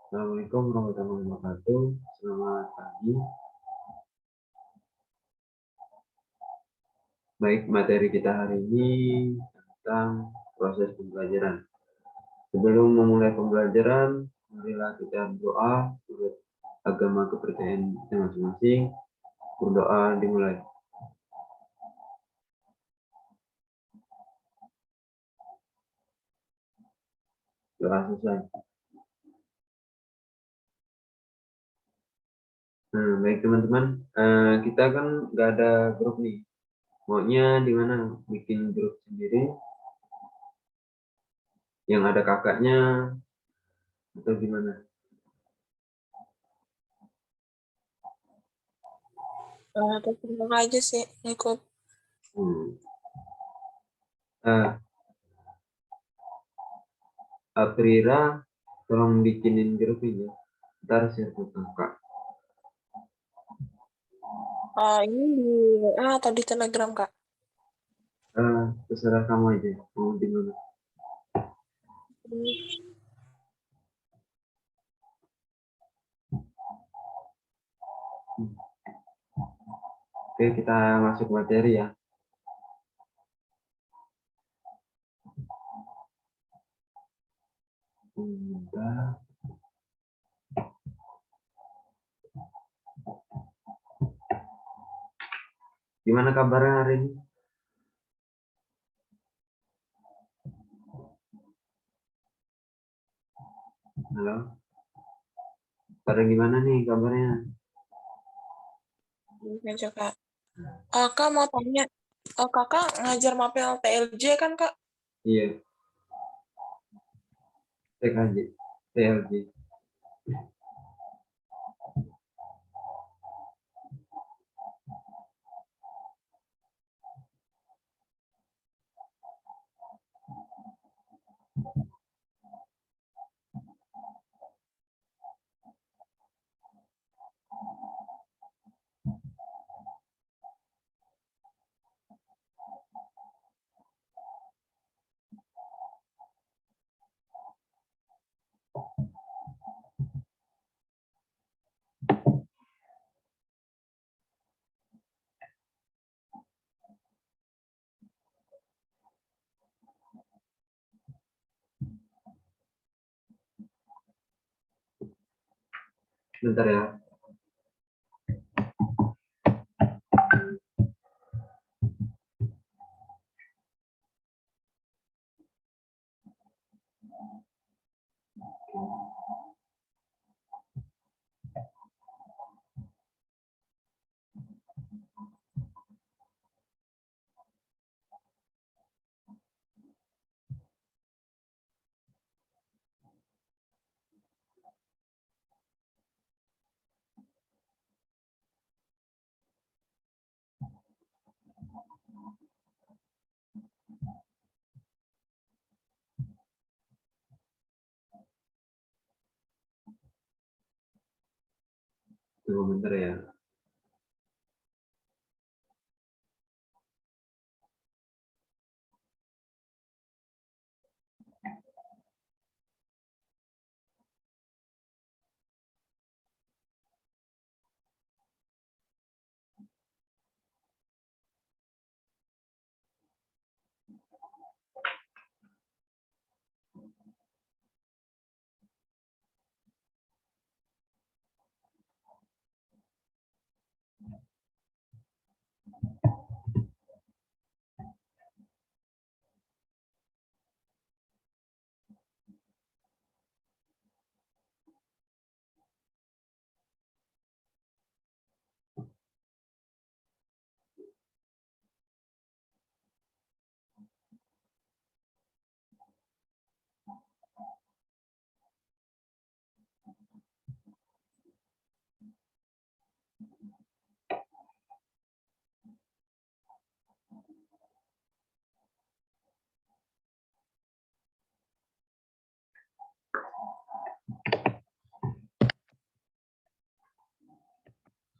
Assalamualaikum warahmatullahi wabarakatuh. Selamat pagi. Baik, materi kita hari ini tentang proses pembelajaran. Sebelum memulai pembelajaran, marilah kita berdoa menurut agama kepercayaan kita masing-masing. Berdoa dimulai. Doa selesai. Nah, baik teman-teman, kita kan nggak ada grup nih. Maunya di mana? Bikin grup sendiri yang ada kakaknya atau gimana? Terserah aja sih ikut. Aprira, tolong bikinin grup ini. Ntar share ke kakak. Ini di WA atau di Telegram, Kak? Terserah kamu aja, mau di mana. Oke, kita masuk materi ya. Gimana kabarnya hari ini? Halo? Pada gimana nih kabarnya? Aja, Kak. Kak mau tanya, Kakak ngajar mapel TLJ kan, Kak? Iya. TKJ, TLJ. Bentar ya. Tunggu bentar ya.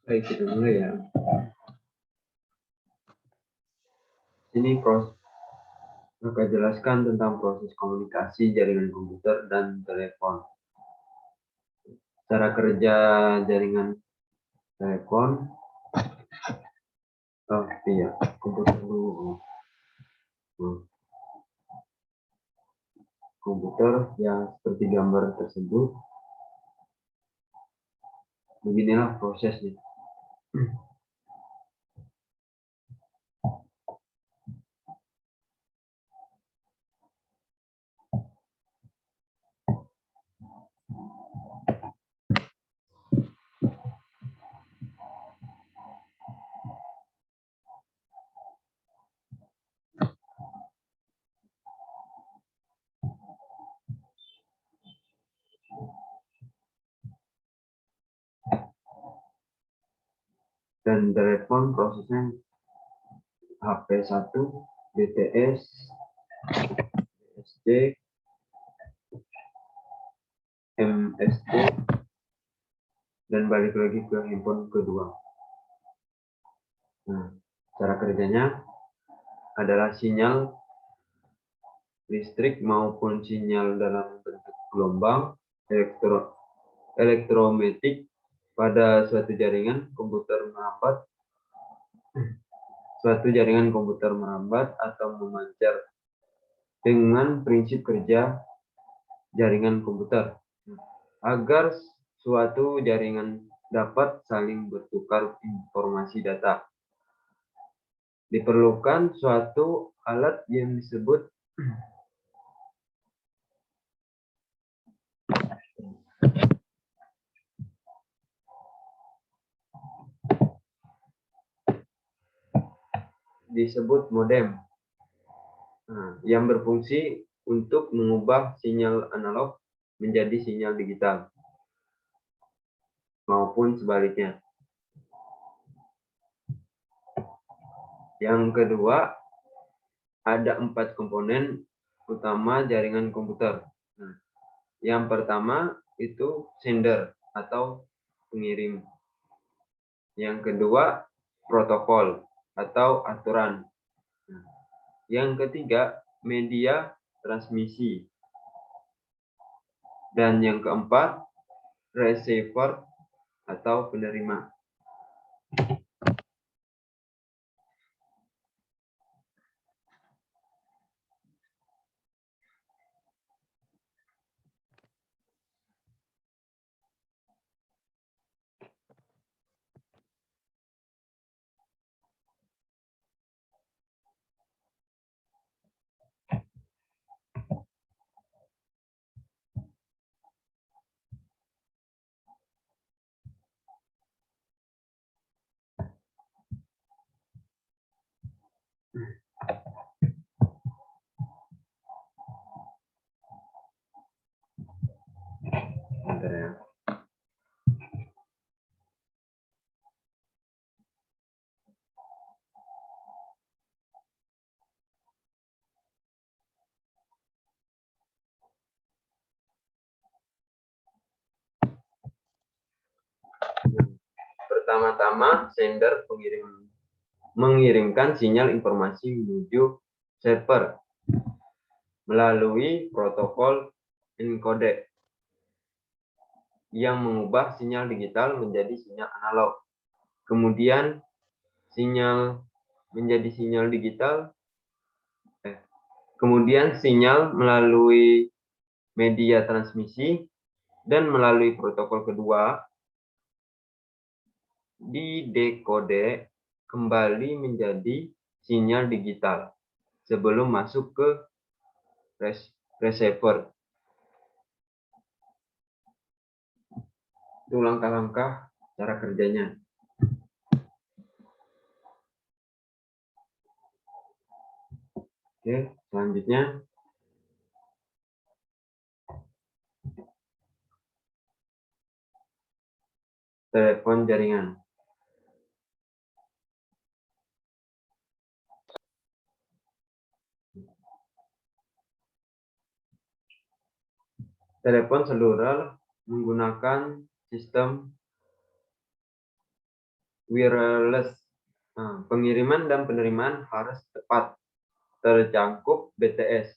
Baik, kita mulai ya. Ini akan jelaskan tentang proses komunikasi jaringan komputer dan telepon. Cara kerja jaringan telepon. Oh iya, komputer dulu. Komputer yang seperti gambar tersebut. Beginilah prosesnya. Dan telepon prosesnya HP1, BTS, BSD, MSD, dan balik lagi ke handphone kedua. Nah, cara kerjanya adalah sinyal listrik maupun sinyal dalam bentuk gelombang elektromagnetik pada suatu jaringan komputer merambat atau memancar dengan prinsip kerja jaringan komputer agar suatu jaringan dapat saling bertukar informasi data. Diperlukan suatu alat yang disebut modem, yang berfungsi untuk mengubah sinyal analog menjadi sinyal digital maupun sebaliknya. Yang kedua, ada 4 komponen utama jaringan komputer. Yang pertama itu sender atau pengirim. Yang kedua, protokol atau aturan. Yang ketiga, media transmisi. Dan yang keempat, receiver atau penerima. Bentar ya. Pertama-tama, sender mengirimkan sinyal informasi menuju server melalui protokol encode yang mengubah sinyal digital menjadi sinyal analog. Kemudian sinyal menjadi sinyal digital. Kemudian sinyal melalui media transmisi dan melalui protokol kedua didekode kembali menjadi sinyal digital sebelum masuk ke receiver. Itu langkah-langkah cara kerjanya. Oke, selanjutnya telepon jaringan. Telepon seluler menggunakan sistem wireless. Pengiriman dan penerimaan harus tepat terjangkau BTS.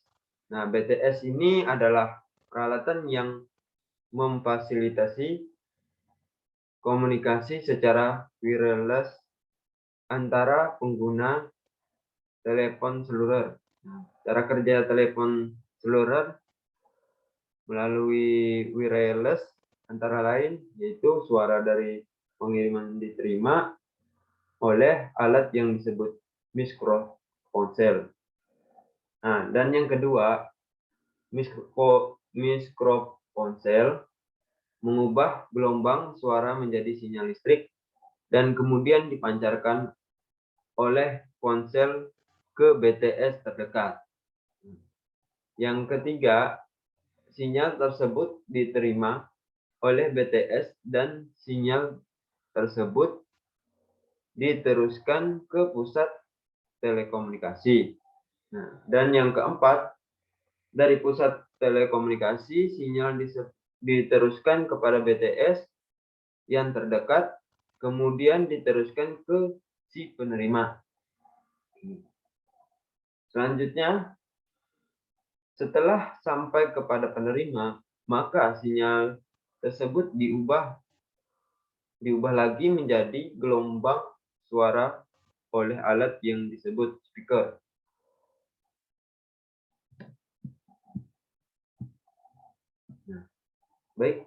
Nah, BTS ini adalah peralatan yang memfasilitasi komunikasi secara wireless antara pengguna telepon seluler. Cara kerja telepon seluler melalui wireless antara lain yaitu suara dari pengiriman diterima oleh alat yang disebut mikrofonsel. Nah, dan yang kedua, mikrofonsel mengubah gelombang suara menjadi sinyal listrik dan kemudian dipancarkan oleh ponsel ke BTS terdekat. Yang ketiga, sinyal tersebut diterima oleh BTS dan sinyal tersebut diteruskan ke pusat telekomunikasi. Nah, dan yang keempat, dari pusat telekomunikasi sinyal diteruskan kepada BTS yang terdekat, kemudian diteruskan ke si penerima. Selanjutnya, setelah sampai kepada penerima, maka sinyal tersebut diubah lagi menjadi gelombang suara oleh alat yang disebut speaker. Nah, baik.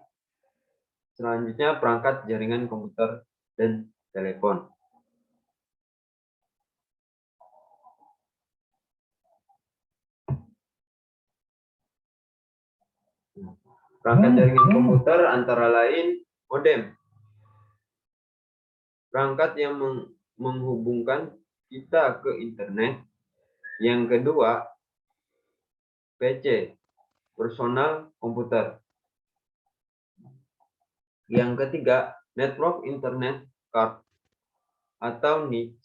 Selanjutnya perangkat jaringan komputer dan telepon. Perangkat jaringan komputer antara lain modem. Perangkat yang menghubungkan kita ke internet. Yang kedua, PC, personal komputer. Yang ketiga, network internet card atau NIC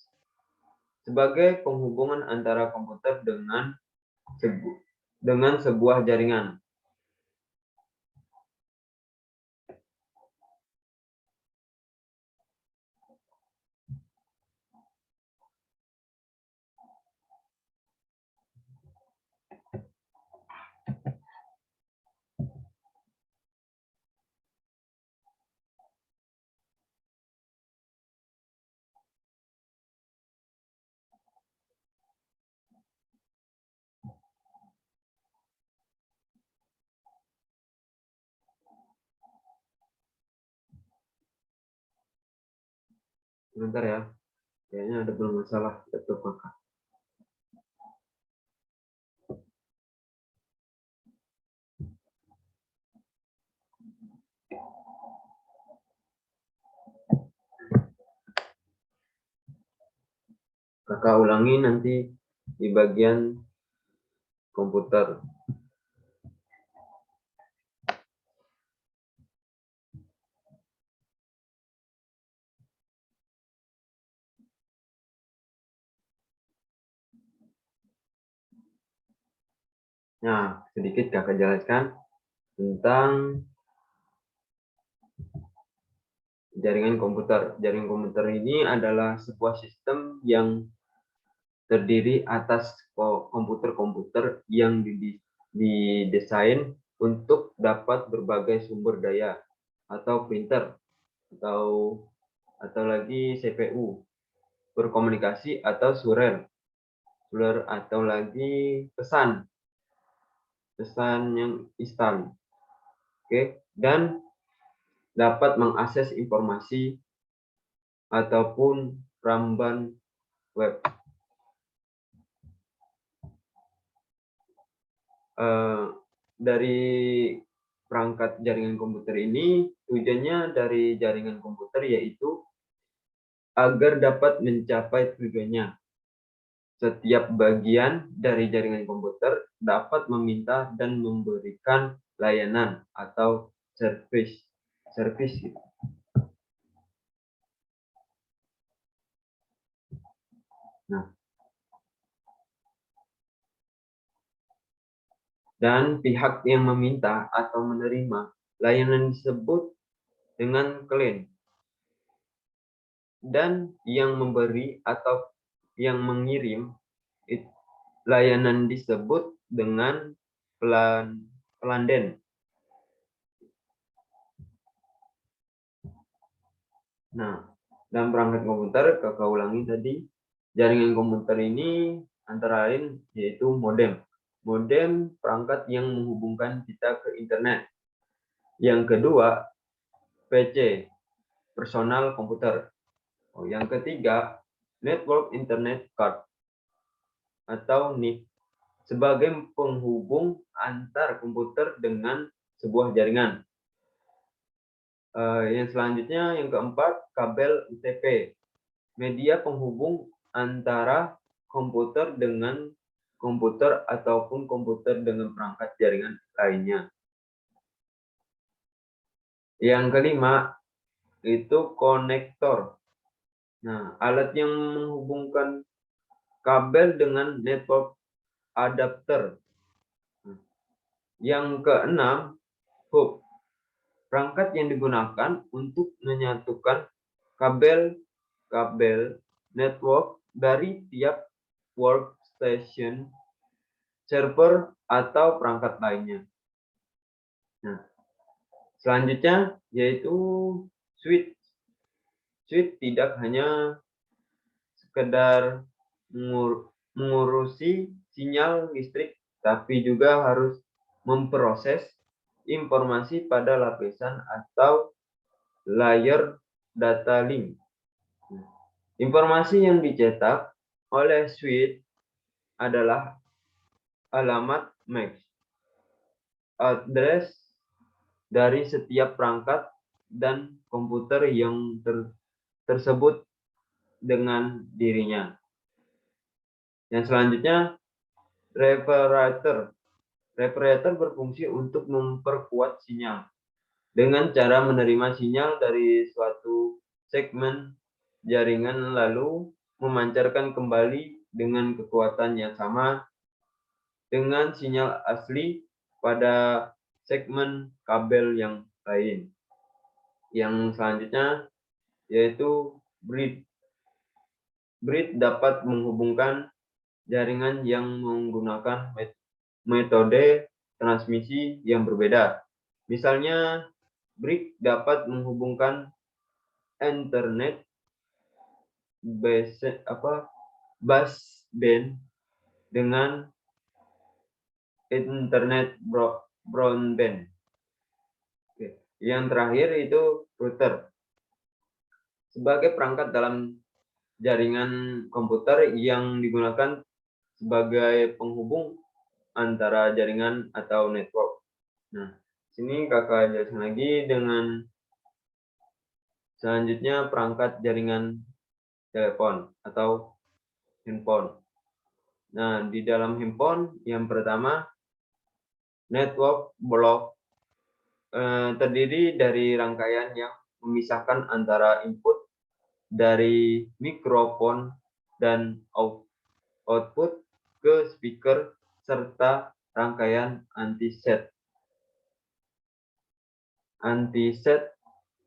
sebagai penghubungan antara komputer dengan sebuah jaringan. Sebentar ya, kayaknya ada bermasalah laptop kakak. Kakak ulangi nanti di bagian komputer. Nah, sedikit kakak jelaskan tentang jaringan komputer. Jaringan komputer ini adalah sebuah sistem yang terdiri atas komputer-komputer yang didesain untuk dapat berbagai sumber daya atau printer atau lagi CPU, berkomunikasi atau surel atau lagi pesan yang instan. Oke, dan dapat mengakses informasi ataupun ramban web. Dari perangkat jaringan komputer ini, tujuannya dari jaringan komputer yaitu agar dapat mencapai tujuannya. Setiap bagian dari jaringan komputer dapat meminta dan memberikan layanan atau service. Nah, dan pihak yang meminta atau menerima layanan disebut dengan klien, dan yang memberi atau yang mengirim layanan disebut dengan pelanden. Nah, dalam perangkat komputer, kakak ulangi tadi, jaringan komputer ini antara lain yaitu modem. Modem perangkat yang menghubungkan kita ke internet. Yang kedua, PC, personal komputer. Yang ketiga, network internet card atau NIC sebagai penghubung antar komputer dengan sebuah jaringan. Yang selanjutnya, yang keempat, kabel UTP, media penghubung antara komputer dengan komputer ataupun komputer dengan perangkat jaringan lainnya. Yang kelima, itu konektor. Nah, alat yang menghubungkan kabel dengan network adapter. Yang keenam, hub, perangkat yang digunakan untuk menyatukan kabel network dari tiap workstation, server, atau perangkat lainnya. Nah, selanjutnya yaitu switch. Switch tidak hanya sekedar mengurusi sinyal listrik, tapi juga harus memproses informasi pada lapisan atau layer data link. Informasi yang dicetak oleh switch adalah alamat MAC, address dari setiap perangkat dan komputer yang tersebut dengan dirinya. Yang selanjutnya, referator. Referator berfungsi untuk memperkuat sinyal dengan cara menerima sinyal dari suatu segmen jaringan lalu memancarkan kembali dengan kekuatan yang sama dengan sinyal asli pada segmen kabel yang lain. Yang selanjutnya yaitu bridge. Bridge dapat menghubungkan jaringan yang menggunakan metode transmisi yang berbeda. Misalnya, bridge dapat menghubungkan internet baseband dengan internet broadband. Yang terakhir itu router. Sebagai perangkat dalam jaringan komputer yang digunakan sebagai penghubung antara jaringan atau network. Nah, sini kakak jelaskan lagi dengan selanjutnya perangkat jaringan telepon atau handphone. Nah, di dalam handphone yang pertama network block terdiri dari rangkaian yang memisahkan antara input dari mikrofon dan output ke speaker serta rangkaian anti-set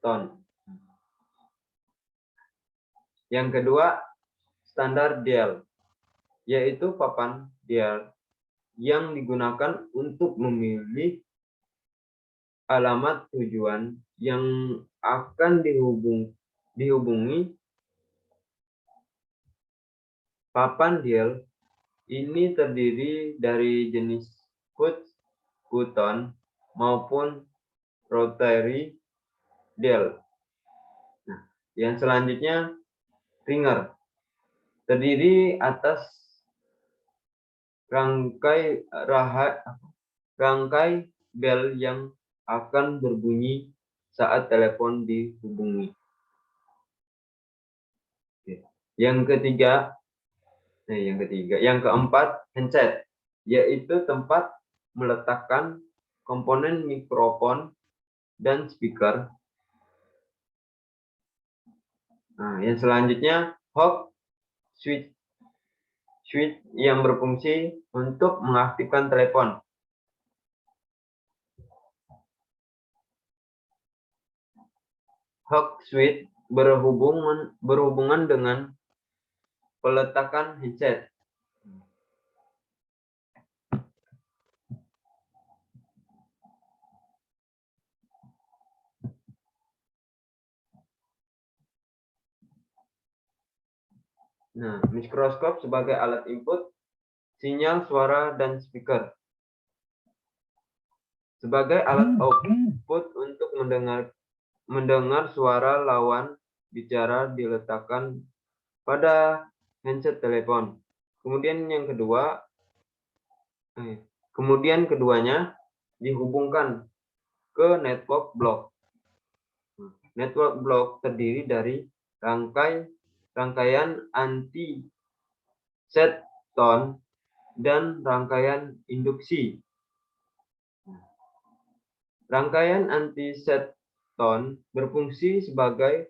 tone. Yang kedua, standar dial, yaitu papan dial yang digunakan untuk memilih alamat tujuan yang akan dihubungi. Papan dial ini terdiri dari jenis push button maupun rotary dial. Nah, yang selanjutnya ringer, terdiri atas rangkai bel yang akan berbunyi saat telepon dihubungi. Yang keempat, handset, yaitu tempat meletakkan komponen mikrofon dan speaker. Nah, yang selanjutnya, hot switch yang berfungsi untuk mengaktifkan telepon. Hot switch berhubungan dengan peletakan handset. Nah, mikroskop sebagai alat input, sinyal, suara, dan speaker. Sebagai alat output untuk mendengar suara lawan bicara diletakkan pada handset telepon. Kemudian keduanya dihubungkan ke network block. Network block terdiri dari rangkaian anti-set tone dan rangkaian induksi. Rangkaian anti-set tone berfungsi sebagai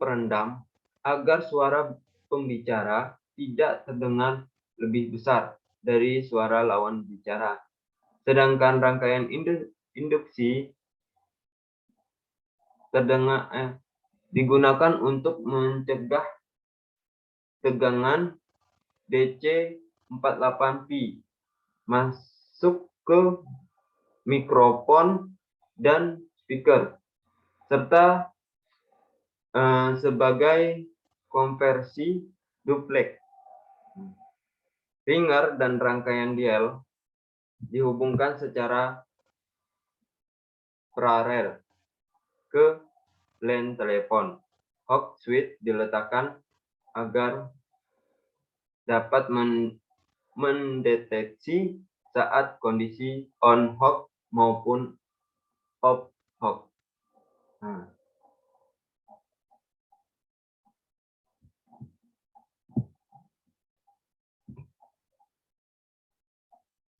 peredam agar suara pembicara tidak terdengar lebih besar dari suara lawan bicara. Sedangkan rangkaian induksi digunakan untuk mencegah tegangan DC 48P masuk ke mikrofon dan speaker, serta sebagai konversi duplex. Ringer dan rangkaian dial dihubungkan secara paralel ke line telepon. Hawk switch diletakkan agar dapat mendeteksi saat kondisi on Hawk maupun off Hawk. Nah.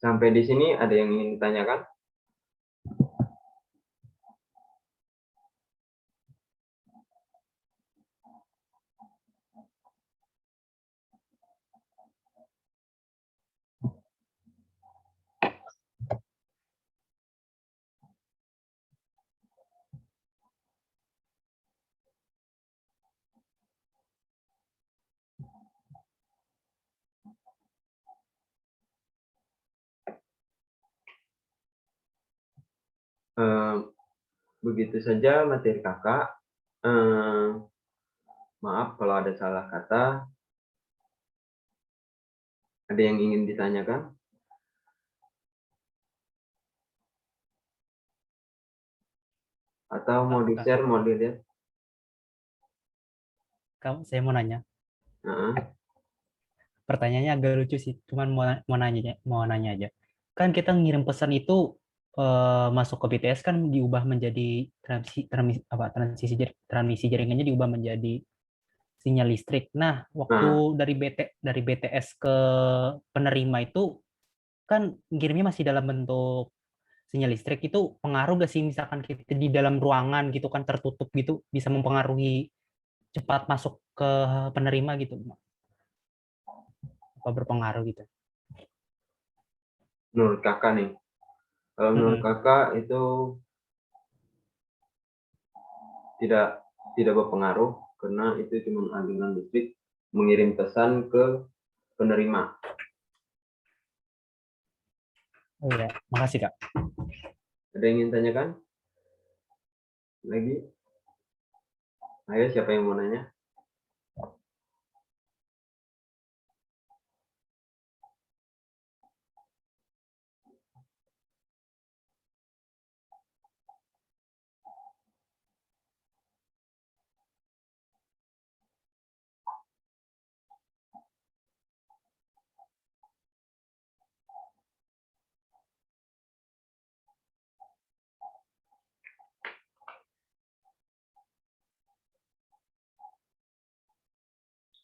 Sampai di sini ada yang ingin ditanyakan? Begitu saja materi kakak. Maaf kalau ada salah kata. Ada yang ingin ditanyakan? Atau mau di-share, mau dilihat? Saya mau nanya. Pertanyaannya agak lucu sih, cuman mau nanya aja. Kan kita ngirim pesan itu masuk ke BTS kan diubah menjadi transmisi jaringannya diubah menjadi sinyal listrik. Nah, waktu dari BTS ke penerima itu kan ngirimnya masih dalam bentuk sinyal listrik, itu pengaruh gak sih misalkan kita di dalam ruangan gitu kan tertutup gitu bisa mempengaruhi cepat masuk ke penerima gitu? Apa berpengaruh gitu? Menurut kakak nih, kalau menurut kakak itu tidak berpengaruh karena itu cuma aliran listrik mengirim pesan ke penerima. Oh ya, makasih Kak. Ada yang ingin tanyakan? Lagi? Ayo, siapa yang mau nanya?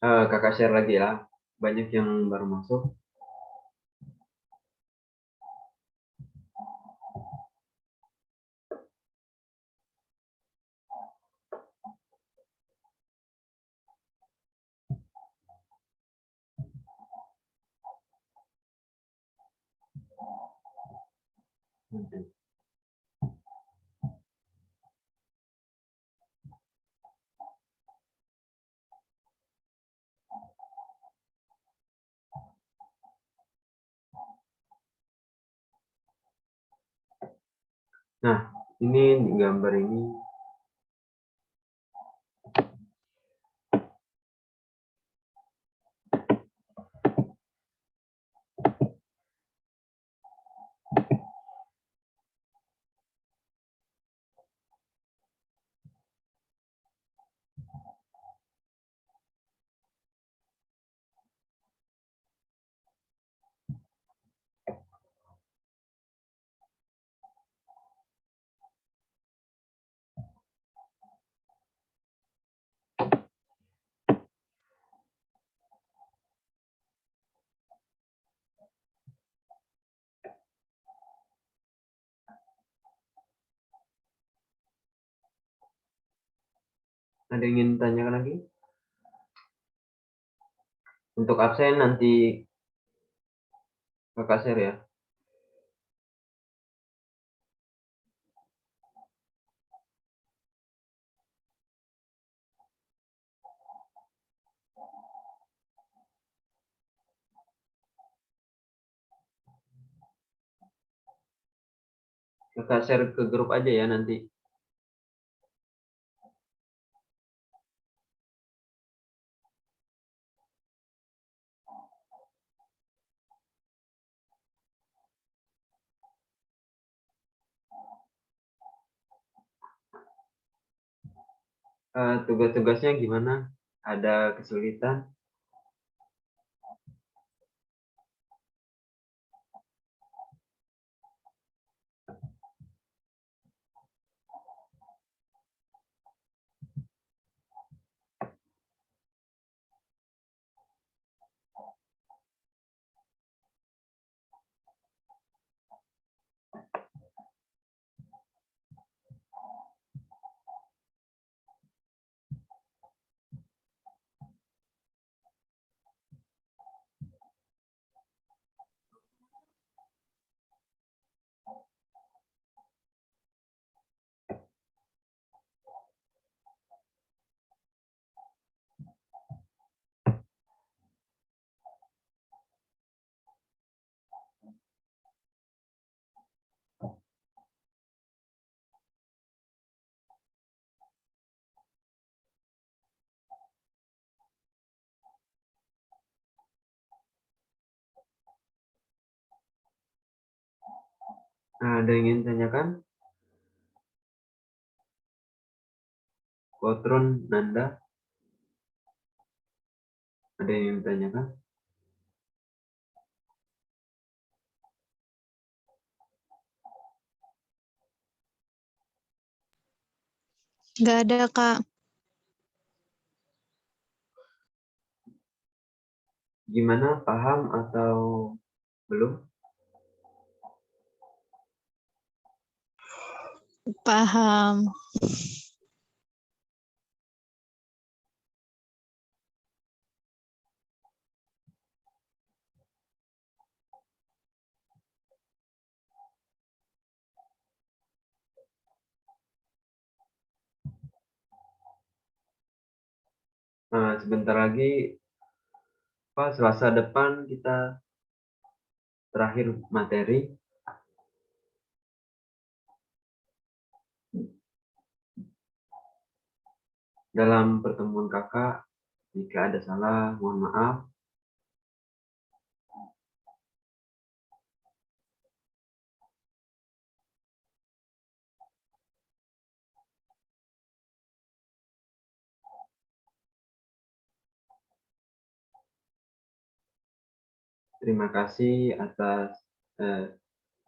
Kakak share lagi ya. Banyak yang baru masuk. Nah, ini di gambar ini Ada yang ingin tanyakan lagi? Untuk absen nanti kakak share ya. Kakak share ke grup aja ya nanti. Tugas-tugasnya gimana? Ada kesulitan? Nah, ada yang ingin tanyakan? Kotrun, Nanda, ada yang ingin tanyakan? Nggak ada, Kak. Gimana, paham atau belum? Paham. Nah, sebentar lagi, Selasa depan kita terakhir materi. Dalam pertemuan kakak, jika ada salah, mohon maaf. Terima kasih atas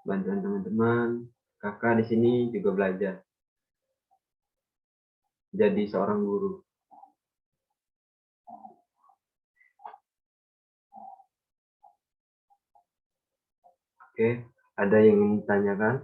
bantuan teman-teman. Kakak di sini juga belajar jadi seorang guru. Oke, ada yang ingin ditanyakan?